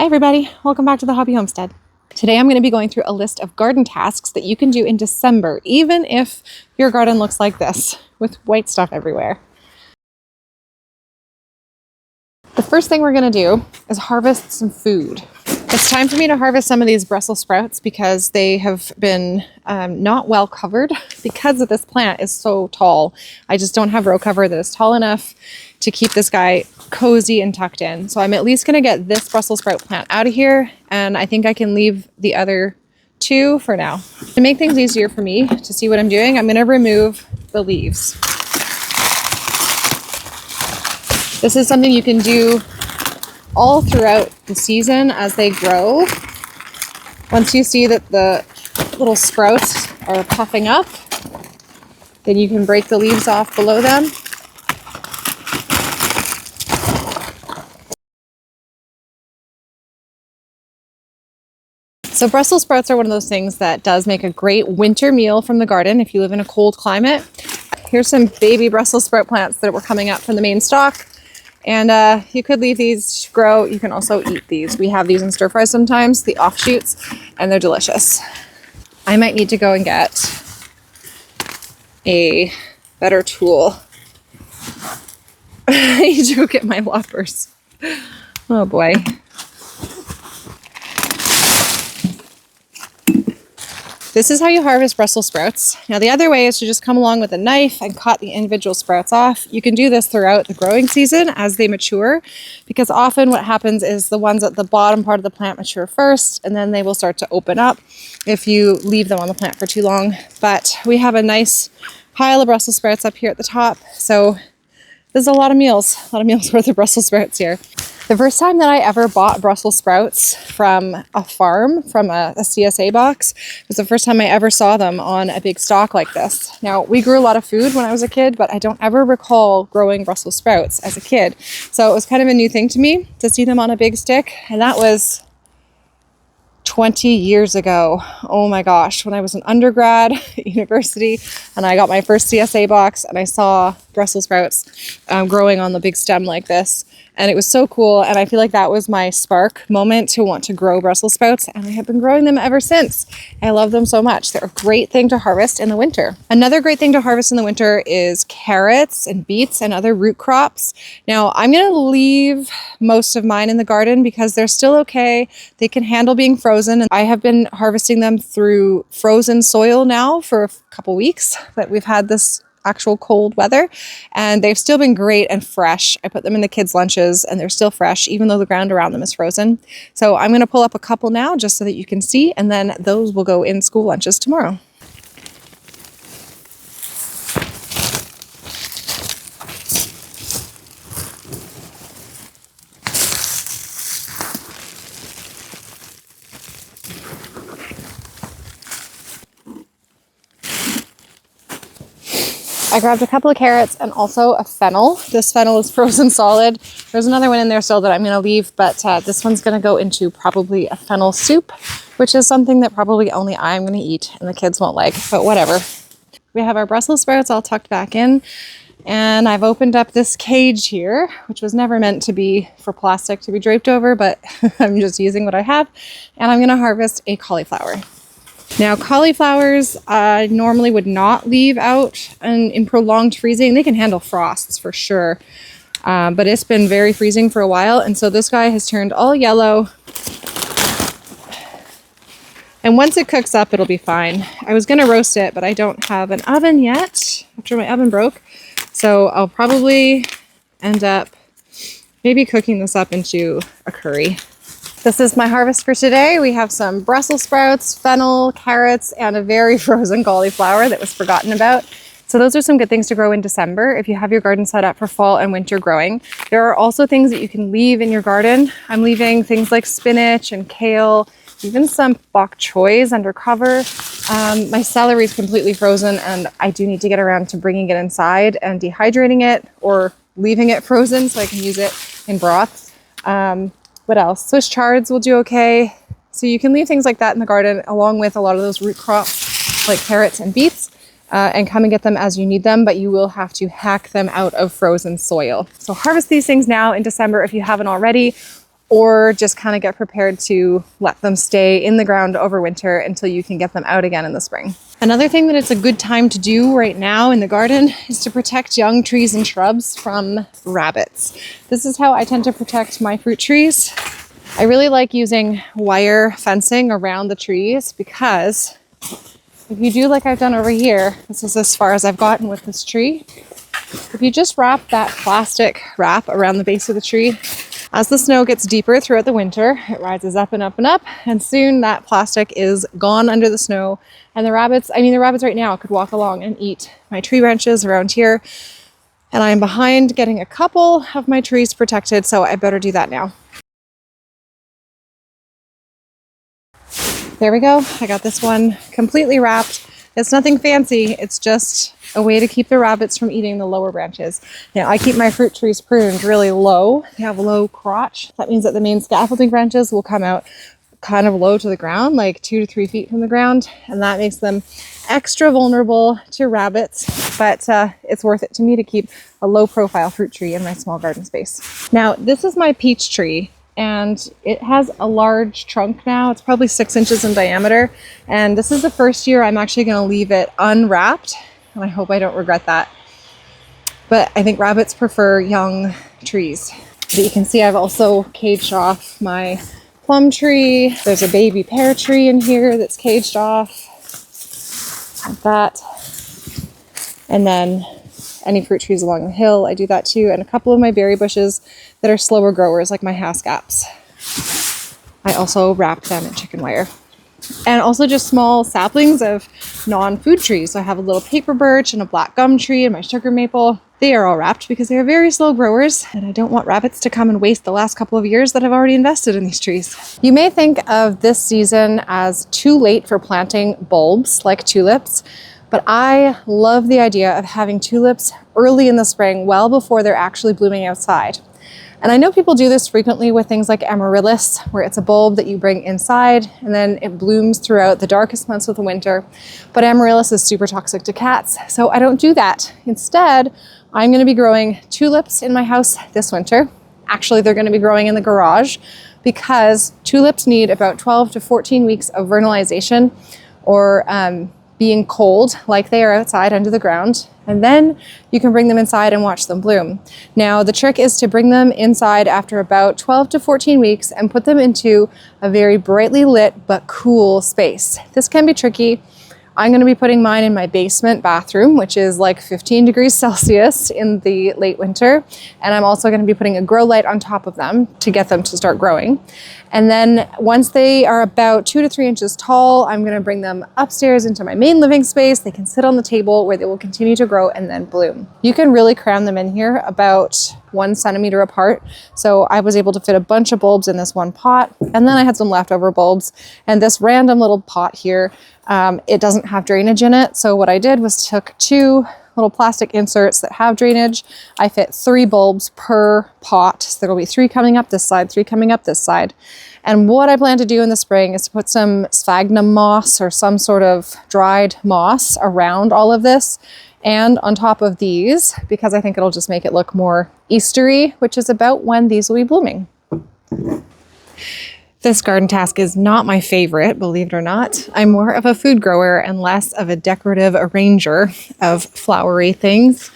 Hi everybody, welcome back to the Hobby Homestead. Today I'm going to be going through a list of garden tasks that you can do in December, even if your garden looks like this, with white stuff everywhere. The first thing we're going to do is harvest some food. It's time for me to harvest some of these Brussels sprouts because they have been not well covered because of this plant is so tall. I just don't have row cover that is tall enough to keep this guy cozy and tucked in. So I'm at least going to get this Brussels sprout plant out of here, and I think I can leave the other two for now. To make things easier for me to see what I'm doing, I'm going to remove the leaves. This is something you can do all throughout the season as they grow. Once you see that the little sprouts are puffing up, then you can break the leaves off below them. So Brussels sprouts are one of those things that does make a great winter meal from the garden if you live in a cold climate. Here's some baby Brussels sprout plants that were coming up from the main stalk. And you could leave these to grow. You can also eat these. We have these in stir fries sometimes, the offshoots, and they're delicious. I might need to go and get a better tool. I need to go get my loppers. Oh boy. This is how you harvest Brussels sprouts. Now the other way is to just come along with a knife and cut the individual sprouts off. You can do this throughout the growing season as they mature, because often what happens is the ones at the bottom part of the plant mature first, and then they will start to open up if you leave them on the plant for too long. But we have a nice pile of Brussels sprouts up here at the top, so there's a lot of meals worth of Brussels sprouts here. The first time that I ever bought Brussels sprouts from a farm, from a CSA box, was the first time I ever saw them on a big stalk like this. Now, we grew a lot of food when I was a kid, but I don't ever recall growing Brussels sprouts as a kid. So it was kind of a new thing to me to see them on a big stick, and that was 20 years ago. Oh my gosh, when I was an undergrad at university and I got my first CSA box and I saw Brussels sprouts growing on the big stem like this. And it was so cool, and I feel like that was my spark moment to want to grow Brussels sprouts, and I have been growing them ever since. I love them so much. They're a great thing to harvest in the winter. Another great thing to harvest in the winter is carrots and beets and other root crops. Now, I'm going to leave most of mine in the garden because they're still okay. They can handle being frozen, and I have been harvesting them through frozen soil now for a couple weeks that we've had this actual cold weather, and they've still been great and fresh. I put them in the kids' lunches and they're still fresh even though the ground around them is frozen. So I'm going to pull up a couple now just so that you can see, and then those will go in school lunches tomorrow. I grabbed a couple of carrots and also a fennel. This fennel is frozen solid. There's another one in there still that I'm going to leave, but this one's going to go into probably a fennel soup, which is something that probably only I'm going to eat and the kids won't like, but whatever. We have our Brussels sprouts all tucked back in, and I've opened up this cage here, which was never meant to be for plastic to be draped over, but I'm just using what I have, and I'm going to harvest a cauliflower. Now, cauliflowers normally would not leave out in prolonged freezing. They can handle frosts for sure, but it's been very freezing for a while, and so this guy has turned all yellow. And once it cooks up, it'll be fine. I was going to roast it, but I don't have an oven yet after my oven broke, so I'll probably end up maybe cooking this up into a curry. This is my harvest for today. We have some Brussels sprouts, fennel, carrots, and a very frozen cauliflower that was forgotten about. So those are some good things to grow in December if you have your garden set up for fall and winter growing. There are also things that you can leave in your garden. I'm leaving things like spinach and kale, even some bok choys under cover. My celery is completely frozen, and I do need to get around to bringing it inside and dehydrating it or leaving it frozen so I can use it in broths. What else? Swiss chards will do okay. So you can leave things like that in the garden along with a lot of those root crops like carrots and beets, and come and get them as you need them, but you will have to hack them out of frozen soil. So harvest these things now in December if you haven't already, or just kind of get prepared to let them stay in the ground over winter until you can get them out again in the spring. Another thing that it's a good time to do right now in the garden is to protect young trees and shrubs from rabbits. This is how I tend to protect my fruit trees. I really like using wire fencing around the trees because if you do like I've done over here, this is as far as I've gotten with this tree. If you just wrap that plastic wrap around the base of the tree, as the snow gets deeper throughout the winter, it rises up and up and up, and soon that plastic is gone under the snow. And the rabbits right now could walk along and eat my tree branches around here. And I'm behind getting a couple of my trees protected, so I better do that now. There we go. I got this one completely wrapped. It's nothing fancy. It's just a way to keep the rabbits from eating the lower branches. Now, I keep my fruit trees pruned really low. They have a low crotch. That means that the main scaffolding branches will come out kind of low to the ground, like 2 to 3 feet from the ground. And that makes them extra vulnerable to rabbits. But it's worth it to me to keep a low profile fruit tree in my small garden space. Now, this is my peach tree. And it has a large trunk now. It's probably 6 inches in diameter. And this is the first year I'm actually going to leave it unwrapped. And I hope I don't regret that. But I think rabbits prefer young trees. But you can see I've also caged off my plum tree. There's a baby pear tree in here that's caged off. Like that. And then any fruit trees along the hill, I do that too. And a couple of my berry bushes that are slower growers, like my haskaps. I also wrapped them in chicken wire. And also just small saplings of non-food trees. So I have a little paper birch and a black gum tree and my sugar maple. They are all wrapped because they are very slow growers and I don't want rabbits to come and waste the last couple of years that I've already invested in these trees. You may think of this season as too late for planting bulbs like tulips, but I love the idea of having tulips early in the spring, well before they're actually blooming outside. And I know people do this frequently with things like amaryllis, where it's a bulb that you bring inside and then it blooms throughout the darkest months of the winter. But amaryllis is super toxic to cats, so I don't do that. Instead, I'm going to be growing tulips in my house this winter. Actually, they're going to be growing in the garage because tulips need about 12 to 14 weeks of vernalization or being cold like they are outside under the ground, and then you can bring them inside and watch them bloom. Now, the trick is to bring them inside after about 12 to 14 weeks and put them into a very brightly lit but cool space. This can be tricky. I'm going to be putting mine in my basement bathroom, which is like 15 degrees Celsius in the late winter. And I'm also going to be putting a grow light on top of them to get them to start growing. And then once they are about 2 to 3 inches tall, I'm going to bring them upstairs into my main living space. They can sit on the table where they will continue to grow and then bloom. You can really cram them in here about 1 centimeter apart. So I was able to fit a bunch of bulbs in this one pot. And then I had some leftover bulbs. And this random little pot here, it doesn't have drainage in it. So what I did was took 2 little plastic inserts that have drainage. I fit 3 bulbs per pot. So there'll be 3 coming up this side, 3 coming up this side. And what I plan to do in the spring is to put some sphagnum moss or some sort of dried moss around all of this and on top of these, because I think it'll just make it look more Eastery, which is about when these will be blooming. This garden task is not my favorite, believe it or not. I'm more of a food grower and less of a decorative arranger of flowery things.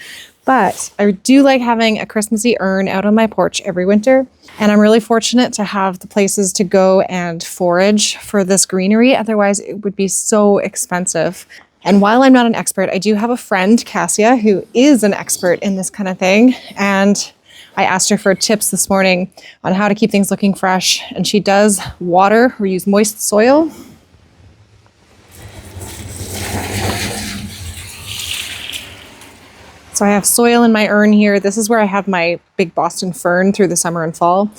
But I do like having a Christmassy urn out on my porch every winter. And I'm really fortunate to have the places to go and forage for this greenery. Otherwise, it would be so expensive. And while I'm not an expert, I do have a friend, Cassia, who is an expert in this kind of thing. And I asked her for tips this morning on how to keep things looking fresh. And she does water or use moist soil. So I have soil in my urn here. This is where I have my big Boston fern through the summer and fall.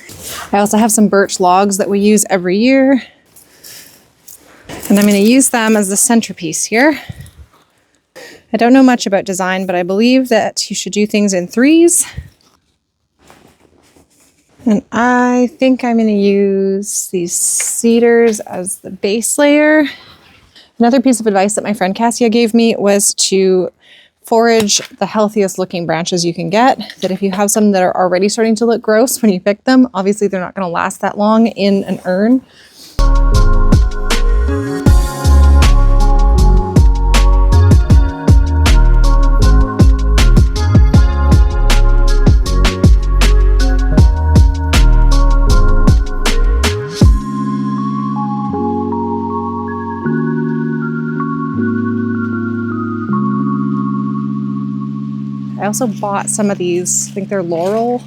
I also have some birch logs that we use every year. And I'm going to use them as the centerpiece here. I don't know much about design, but I believe that you should do things in threes. And I think I'm going to use these cedars as the base layer. Another piece of advice that my friend Cassia gave me was to forage the healthiest looking branches you can get. That if you have some that are already starting to look gross when you pick them, obviously they're not going to last that long in an urn. I also bought some of these, I think they're laurel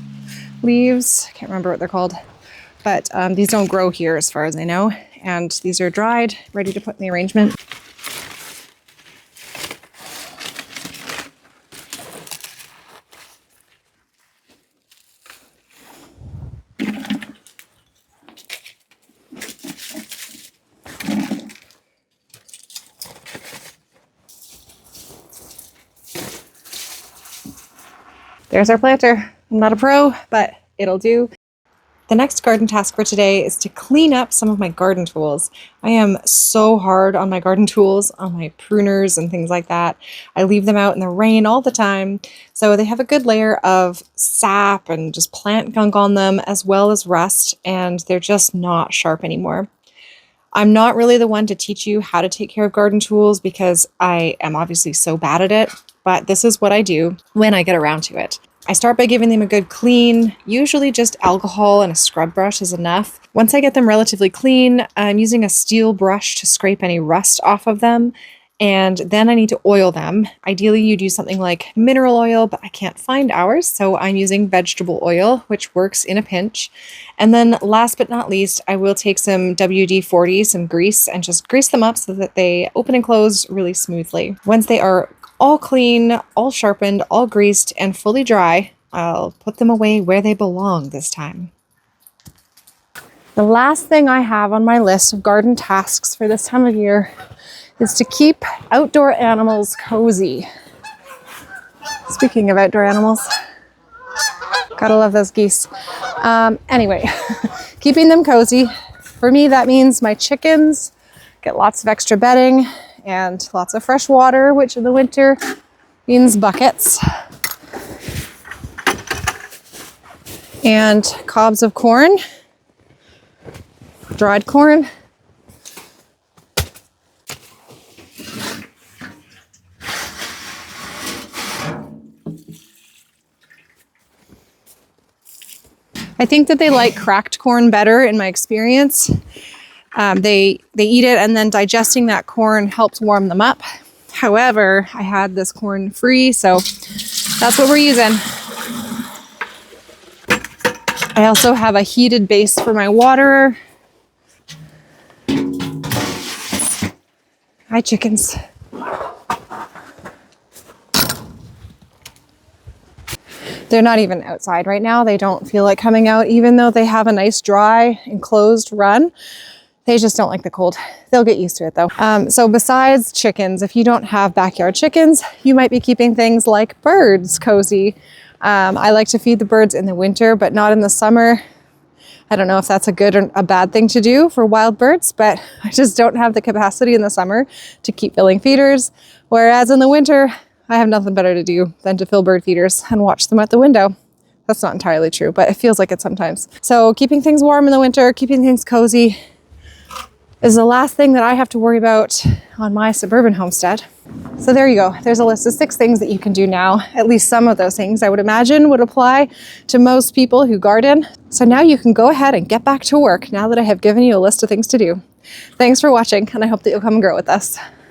leaves. I can't remember what they're called, but these don't grow here as far as I know. And these are dried, ready to put in the arrangement. There's our planter. I'm not a pro, but it'll do. The next garden task for today is to clean up some of my garden tools. I am so hard on my garden tools, on my pruners and things like that. I leave them out in the rain all the time. So they have a good layer of sap and just plant gunk on them, as well as rust, and they're just not sharp anymore. I'm not really the one to teach you how to take care of garden tools because I am obviously so bad at it, but this is what I do when I get around to it. I start by giving them a good clean. Usually just alcohol and a scrub brush is enough. Once I get them relatively clean, I'm using a steel brush to scrape any rust off of them. And then I need to oil them. Ideally, you'd use something like mineral oil, but I can't find ours. So I'm using vegetable oil, which works in a pinch. And then last but not least, I will take some WD-40, some grease, and just grease them up so that they open and close really smoothly. Once they are all clean, all sharpened, all greased, and fully dry, I'll put them away where they belong this time. The last thing I have on my list of garden tasks for this time of year is to keep outdoor animals cozy. Speaking of outdoor animals, gotta love those geese. Anyway, keeping them cozy. For me, that means my chickens get lots of extra bedding and lots of fresh water, which in the winter means buckets. And cobs of corn, dried corn. I think that they like cracked corn better in my experience. They eat it, and then digesting that corn helps warm them up. However, I had this corn free, so that's what we're using. I also have a heated base for my waterer. Hi, chickens. They're not even outside right now. They don't feel like coming out, even though they have a nice dry enclosed run. They just don't like the cold. They'll get used to it though. So besides chickens, if you don't have backyard chickens, you might be keeping things like birds cozy. I like to feed the birds in the winter, but not in the summer. I don't know if that's a good or a bad thing to do for wild birds, but I just don't have the capacity in the summer to keep filling feeders. Whereas in the winter, I have nothing better to do than to fill bird feeders and watch them at the window. That's not entirely true, but it feels like it sometimes. So keeping things warm in the winter, keeping things cozy is the last thing that I have to worry about on my suburban homestead. So there you go. There's a list of 6 things that you can do now. At least some of those things I would imagine would apply to most people who garden. So now you can go ahead and get back to work now that I have given you a list of things to do. Thanks for watching, and I hope that you'll come and grow with us.